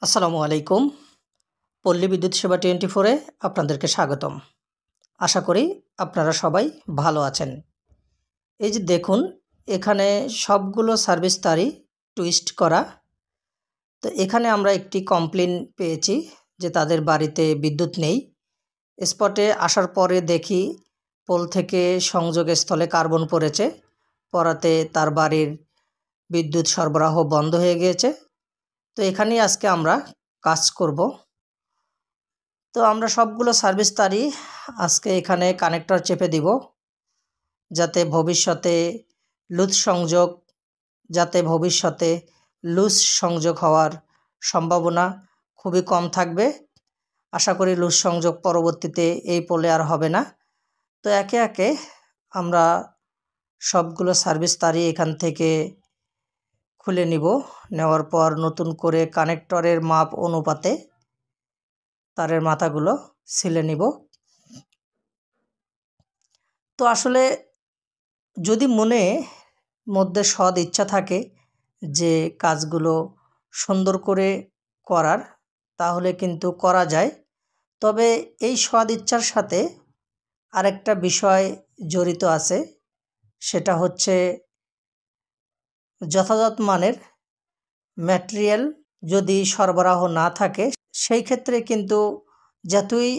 আসসালামু আলাইকুম। পল্লী বিদ্যুৎ সেবা 24-এ আপনাদেরকে স্বাগতম। আশা করি আপনারা সবাই ভালো আছেন। এই যে দেখুন, এখানে সবগুলো সার্ভিস তারই টুইস্ট করা। তো এখানে আমরা একটি কমপ্লেন পেয়েছি যে তাদের বাড়িতে বিদ্যুৎ নেই। স্পটে আসার পরে দেখি পোল থেকে সংযোগস্থলে কার্বন পড়েছে, পড়াতে তার বাড়ির বিদ্যুৎ সরবরাহ বন্ধ হয়ে গিয়েছে। তো এখানেই আজকে আমরা কাজ করব। তো আমরা সবগুলো সার্ভিস তারই আজকে এখানে কানেক্টর চেপে দিব, যাতে ভবিষ্যতে লুজ সংযোগ হওয়ার সম্ভাবনা খুবই কম থাকবে। আশা করি লুজ সংযোগ পরবর্তীতে এই পোলে আর হবে না। তো একে একে আমরা সবগুলো সার্ভিস তারই এখান থেকে খুলে নিব। নেওয়ার পর নতুন করে কানেক্টরের মাপ অনুপাতে তারের মাথাগুলো ছিলে নিব। তো আসলে যদি মধ্যে সৎ ইচ্ছা থাকে যে কাজগুলো সুন্দর করে করার, তাহলে কিন্তু করা যায়। তবে এই সৎ ইচ্ছার সাথে আরেকটা বিষয় জড়িত আছে, সেটা হচ্ছে যথাযথ মানের ম্যাটেরিয়াল যদি সরবরাহ না থাকে, সেই ক্ষেত্রে কিন্তু যতই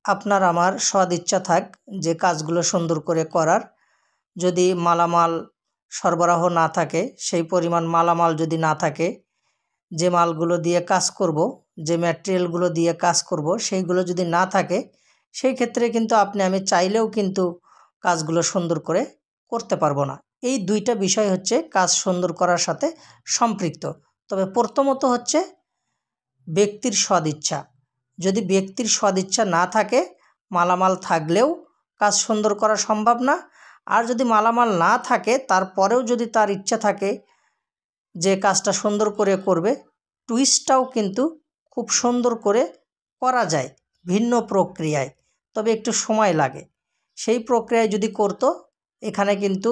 আপনার আমার সৎ ইচ্ছা থাক যে কাজগুলো সুন্দর করে করার, যদি মালামাল সরবরাহ না থাকে, সেই পরিমাণ মালামাল যদি না থাকে, যে মালগুলো দিয়ে কাজ করব, যে ম্যাটেরিয়ালগুলো দিয়ে কাজ করব, সেইগুলো যদি না থাকে, সেই ক্ষেত্রে কিন্তু আপনি আমি চাইলেও কিন্তু কাজগুলো সুন্দর করে করতে পারবো না। এই দুইটা বিষয় হচ্ছে কাজ সুন্দর করার সাথে সম্পৃক্ত। তবে প্রথমত হচ্ছে ব্যক্তির সদিচ্ছা। যদি ব্যক্তির সদিচ্ছা না থাকে, মালামাল থাকলেও কাজ সুন্দর করা সম্ভব না। আর যদি মালামাল না থাকে, তারপরেও যদি তার ইচ্ছা থাকে যে কাজটা সুন্দর করে করবে, টুইস্টটাও কিন্তু খুব সুন্দর করে করা যায় ভিন্ন প্রক্রিয়ায়, তবে একটু সময় লাগে। সেই প্রক্রিয়ায় যদি করতো, এখানে কিন্তু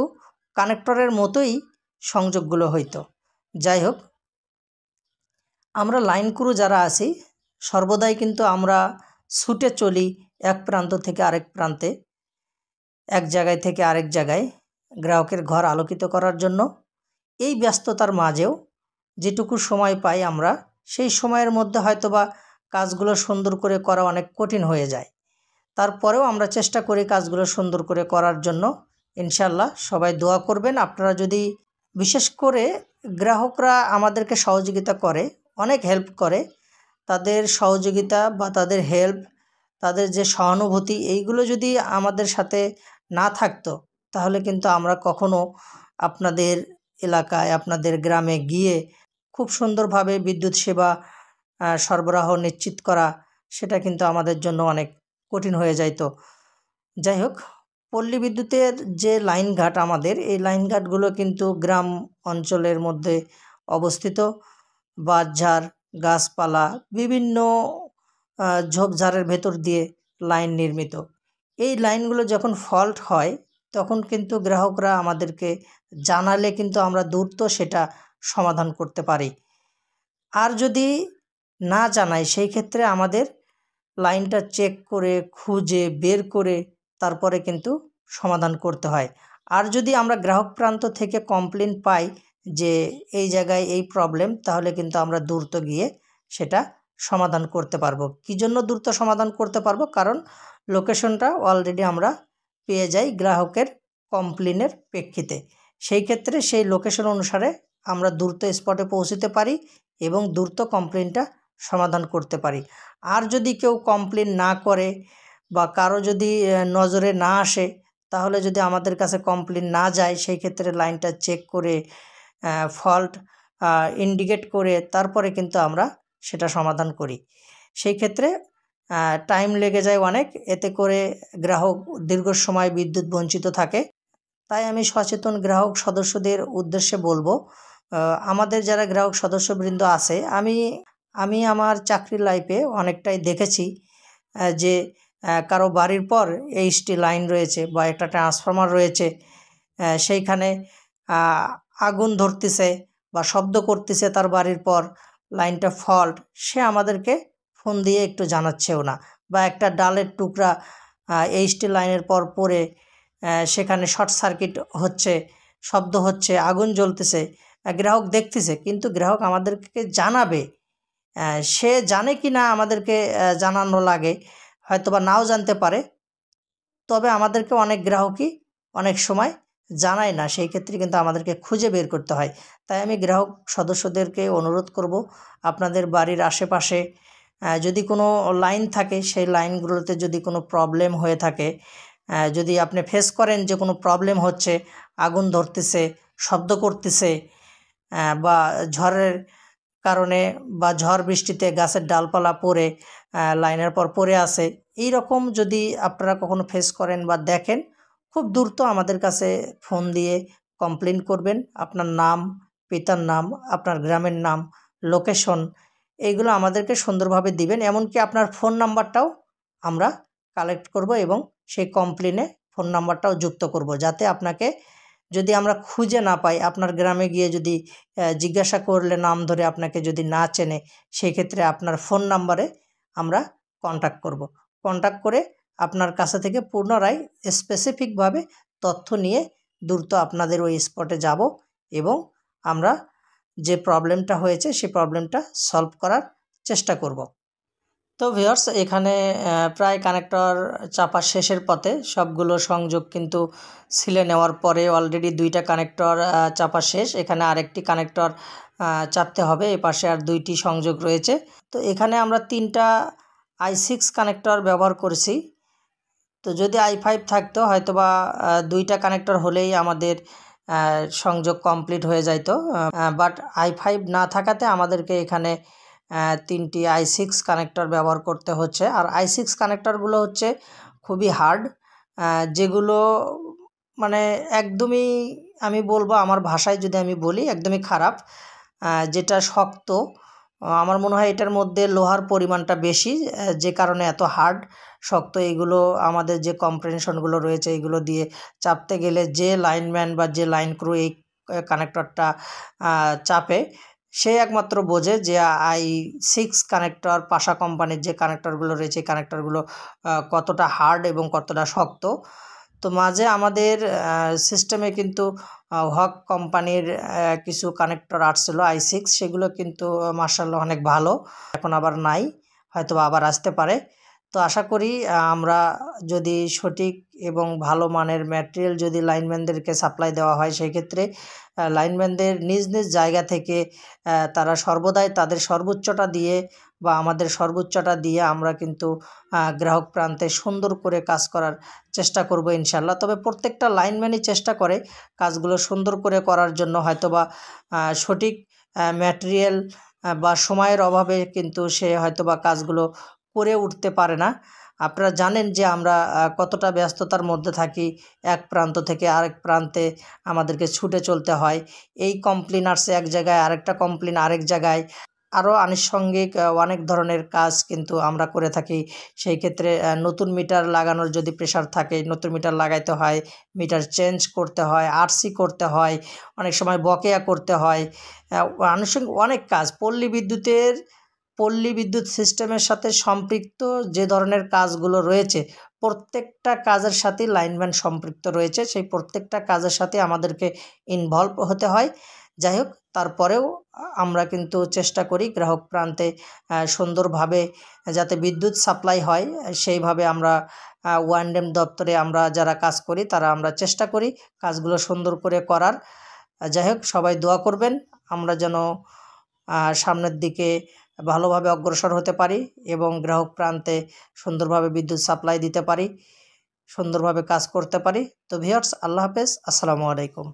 কানেক্টরের মতোই সংযোগগুলো হইতো। যাই হোক, আমরা লাইন ক্রু যারা আছি সর্বদাই কিন্তু আমরা ছুটে চলি এক প্রান্ত থেকে আরেক প্রান্তে, এক জায়গায় থেকে আরেক জায়গায় গ্রাহকের ঘর আলোকিত করার জন্য। এই ব্যস্ততার মাঝেও যেটুকু সময় পাই আমরা, সেই সময়ের মধ্যে হয়তোবা কাজগুলো সুন্দর করে করা অনেক কঠিন হয়ে যায়। তারপরেও আমরা চেষ্টা করি কাজগুলো সুন্দর করে করার জন্য। ইনশাল্লাহ সবাই দোয়া করবেন। আপনারা যদি, বিশেষ করে গ্রাহকরা আমাদেরকে সহযোগিতা করে, অনেক হেল্প করে, তাদের সহযোগিতা বা তাদের হেল্প, তাদের যে সহানুভূতি, এইগুলো যদি আমাদের সাথে না থাকতো, তাহলে কিন্তু আমরা কখনো আপনাদের এলাকায়, আপনাদের গ্রামে গিয়ে খুব সুন্দরভাবে বিদ্যুৎ সেবা সরবরাহ নিশ্চিত করা, সেটা কিন্তু আমাদের জন্য অনেক কঠিন হয়ে যাইতো। যাই হোক, পল্লী বিদ্যুতের যে লাইনঘাট আমাদের, এই লাইনঘাটগুলো কিন্তু গ্রাম অঞ্চলের মধ্যে অবস্থিত। বাঁশঝাড়, গাছপালা, বিভিন্ন ঝোপঝাড়ের ভেতর দিয়ে লাইন নির্মিত। এই লাইনগুলো যখন ফল্ট হয়, তখন কিন্তু গ্রাহকরা আমাদেরকে জানালে কিন্তু আমরা দ্রুত সেটা সমাধান করতে পারি। আর যদি না জানাই, সেই ক্ষেত্রে আমাদের লাইনটা চেক করে, খুঁজে বের করে তারপরে কিন্তু সমাধান করতে হয়। আর যদি আমরা গ্রাহক প্রান্ত থেকে কমপ্লেন পাই যে এই জায়গায় এই প্রবলেম, তাহলে কিন্তু আমরা দ্রুত গিয়ে সেটা সমাধান করতে পারবো। কী জন্য দ্রুত সমাধান করতে পারবো? কারণ লোকেশনটা অলরেডি আমরা পেয়ে যাই গ্রাহকের কমপ্লেনের প্রেক্ষিতে। সেই ক্ষেত্রে সেই লোকেশন অনুসারে আমরা দ্রুত স্পটে পৌঁছতে পারি এবং দ্রুত কমপ্লেনটা সমাধান করতে পারি। আর যদি কেউ কমপ্লেন না করে বা কারো যদি নজরে না আসে, তাহলে যদি আমাদের কাছে কমপ্লেন না যায়, সেই ক্ষেত্রে লাইনটা চেক করে ফল্ট ইন্ডিকেট করে তারপরে কিন্তু আমরা সেটা সমাধান করি। সেই ক্ষেত্রে টাইম লেগে যায় অনেক, এতে করে গ্রাহক দীর্ঘ সময় বিদ্যুৎ বঞ্চিত থাকে। তাই আমি সচেতন গ্রাহক সদস্যদের উদ্দেশ্যে বলবো, আমাদের যারা গ্রাহক সদস্যবৃন্দ আছে, আমি আমার চাকরির লাইফে অনেকটাই দেখেছি যে কারো বাড়ির পর এইচটি লাইন রয়েছে বা একটা ট্রান্সফরমার রয়েছে, সেইখানে আগুন ধরতেছে বা শব্দ করতেছে তার বাড়ির পর, লাইনটা ফল্ট সে আমাদেরকে ফোন দিয়ে একটু জানাচ্ছেও না, বা একটা ডালের টুকরা এইচটি লাইনের পর পড়ে সেখানে শর্ট সার্কিট হচ্ছে, শব্দ হচ্ছে, আগুন জ্বলতেছে, গ্রাহক দেখতেছে, কিন্তু গ্রাহক আমাদেরকে জানাবে, সে জানে কি না আমাদেরকে জানানো লাগে, হয়তো বা নাও জানতে পারে, তবে আমাদেরকে অনেক গ্রাহকই অনেক সময় জানায় না, সেই ক্ষেত্রে কিন্তু আমাদেরকে খুঁজে বের করতে হয়। তাই আমি গ্রাহক সদস্যদেরকে অনুরোধ করব, আপনাদের বাড়ির আশেপাশে যদি কোনো লাইন থাকে, সেই লাইনগুলোতে যদি কোনো প্রবলেম হয়ে থাকে, যদি আপনি ফেস করেন যে কোনো প্রবলেম হচ্ছে, আগুন ধরতেছে, শব্দ করতেছে, বা ঝড়ের কারণে বা ঝড় বৃষ্টিতে গাছের ডালপালা পড়ে লাইনের পর পড়ে আছে, এই রকম যদি আপনারা কখনো ফেস করেন বা দেখেন, খুব দ্রুত আমাদের কাছে ফোন দিয়ে কমপ্লেন করবেন। আপনার নাম, পিতার নাম, আপনার গ্রামের নাম, লোকেশন, এইগুলো আমাদেরকে সুন্দরভাবে দিবেন। এমনকি আপনার ফোন নাম্বারটাও আমরা কালেক্ট করব এবং সেই কমপ্লেনে ফোন নাম্বারটাও যুক্ত করব, যাতে আপনাকে যদি আমরা খুঁজে না পাই, আপনার গ্রামে গিয়ে যদি জিজ্ঞাসা করলে নাম ধরে আপনাকে যদি না চেনে, সেই ক্ষেত্রে আপনার ফোন নাম্বারে আমরা কন্ট্যাক্ট করব। কন্ট্যাক্ট করে আপনার কাছে থেকে পুনরায় স্পেসিফিকভাবে তথ্য নিয়ে দ্রুত আপনাদের ওই স্পটে যাব এবং আমরা যে প্রবলেমটা হয়েছে সেই প্রবলেমটা সলভ করার চেষ্টা করব। তো ভিউয়ার্স, এখানে প্রায় কানেক্টর চাপা শেষের পথে, সবগুলো সংযোগ কিন্তু সিলে নেওয়ার পরে অলরেডি 2টা কানেক্টর চাপা শেষ। এখানে আরেকটি কানেক্টর চাপতে হবে, এ পাশে আর 2টি সংযোগ রয়েছে। তো এখানে আমরা 3টা i6 কানেক্টর ব্যবহার করেছি। তো যদি i5 থাকতো হয়তোবা 2টা কানেক্টর হলেই আমাদের সংযোগ কমপ্লিট হয়ে যাইতো, বাট i5 না থাকাতে আমাদেরকে এখানে 3টি i6 কানেক্টর ব্যবহার করতে হচ্ছে। আর i6 কানেক্টরগুলো হচ্ছে খুবই হার্ড, যেগুলো মানে একদমই, আমি বলবো আমার ভাষায় যদি আমি বলি, একদমই খারাপ, যেটা শক্ত। আমার মনে হয় এটার মধ্যে লোহার পরিমাণটা বেশি, যে কারণে এত হার্ড শক্ত। এইগুলো আমাদের যে কম্প্রেনশনগুলো রয়েছে, এইগুলো দিয়ে চাপতে গেলে যে লাইনম্যান বা যে লাইন ক্রু এই কানেক্টরটা চাপে, সে একমাত্র বোঝে যে i6 কানেক্টর, পাশা কোম্পানির যে কানেক্টরগুলো রয়েছে, এই কানেক্টরগুলো কতটা হার্ড এবং কতটা শক্ত। তো মাঝে আমাদের সিস্টেমে কিন্তু হক কোম্পানির কিছু কানেক্টর আসছিল i6, সেগুলো কিন্তু মাশাআল্লাহ অনেক ভালো, এখন আবার নাই, হয়তো আবার আসতে পারে। তো আশা করি আমরা যদি সঠিক এবং ভালো মানের ম্যাটেরিয়াল যদি লাইনম্যানদেরকে সাপ্লাই দেওয়া হয়, সেই ক্ষেত্রে লাইনম্যানদের নিজ নিজ জায়গা থেকে তারা সর্বদাই তাদের সর্বোচ্চটা দিয়ে বা আমাদের সর্বোচ্চটা দিয়ে আমরা কিন্তু গ্রাহক প্রান্তে সুন্দর করে কাজ করার চেষ্টা করব ইনশাল্লাহ। তবে প্রত্যেকটা লাইনম্যানই চেষ্টা করে কাজগুলো সুন্দর করে করার জন্য, হয়তোবা সঠিক ম্যাটেরিয়াল বা সময়ের অভাবে কিন্তু সে হয়তোবা কাজগুলো করে উঠতে পারে না। আপনারা জানেন যে আমরা কতটা ব্যস্ততার মধ্যে থাকি, এক প্রান্ত থেকে আরেক প্রান্তে আমাদেরকে ছুটে চলতে হয়। এই কমপ্লেন আসছে এক জায়গায়, আরেকটা কমপ্লেন আরেক জায়গায়, আরও আনুষঙ্গিক অনেক ধরনের কাজ কিন্তু আমরা করে থাকি। সেই ক্ষেত্রে নতুন মিটার লাগানোর যদি প্রেশার থাকে, নতুন মিটার লাগাইতে হয়, মিটার চেঞ্জ করতে হয়, আরসি করতে হয়, অনেক সময় বকেয়া করতে হয়, আনুষঙ্গিক অনেক কাজ। পল্লী বিদ্যুৎ সিস্টেমের সাথে সম্পৃক্ত যে ধরনের কাজগুলো রয়েছে, প্রত্যেকটা কাজের সাথেই লাইনম্যান সম্পৃক্ত রয়েছে, সেই প্রত্যেকটা কাজের সাথে আমাদেরকে ইনভলভ হতে হয়। যাই হোক, তারপরেও আমরা কিন্তু চেষ্টা করি গ্রাহক প্রান্তে সুন্দরভাবে যাতে বিদ্যুৎ সাপ্লাই হয়, সেইভাবে আমরা ওয়ানডেম দপ্তরে আমরা যারা কাজ করি তারা আমরা চেষ্টা করি কাজগুলো সুন্দর করে করার। যাই হোক, সবাই দোয়া করবেন আমরা যেন সামনের দিকে ভালোভাবে অগ্রসর হতে পারি এবং গ্রাহক প্রান্তে সুন্দরভাবে বিদ্যুৎ সাপ্লাই দিতে পারি, সুন্দরভাবে কাজ করতে পারি। তো ভিউয়ার্স, আল্লাহ হাফেজ, আসসালামু আলাইকুম।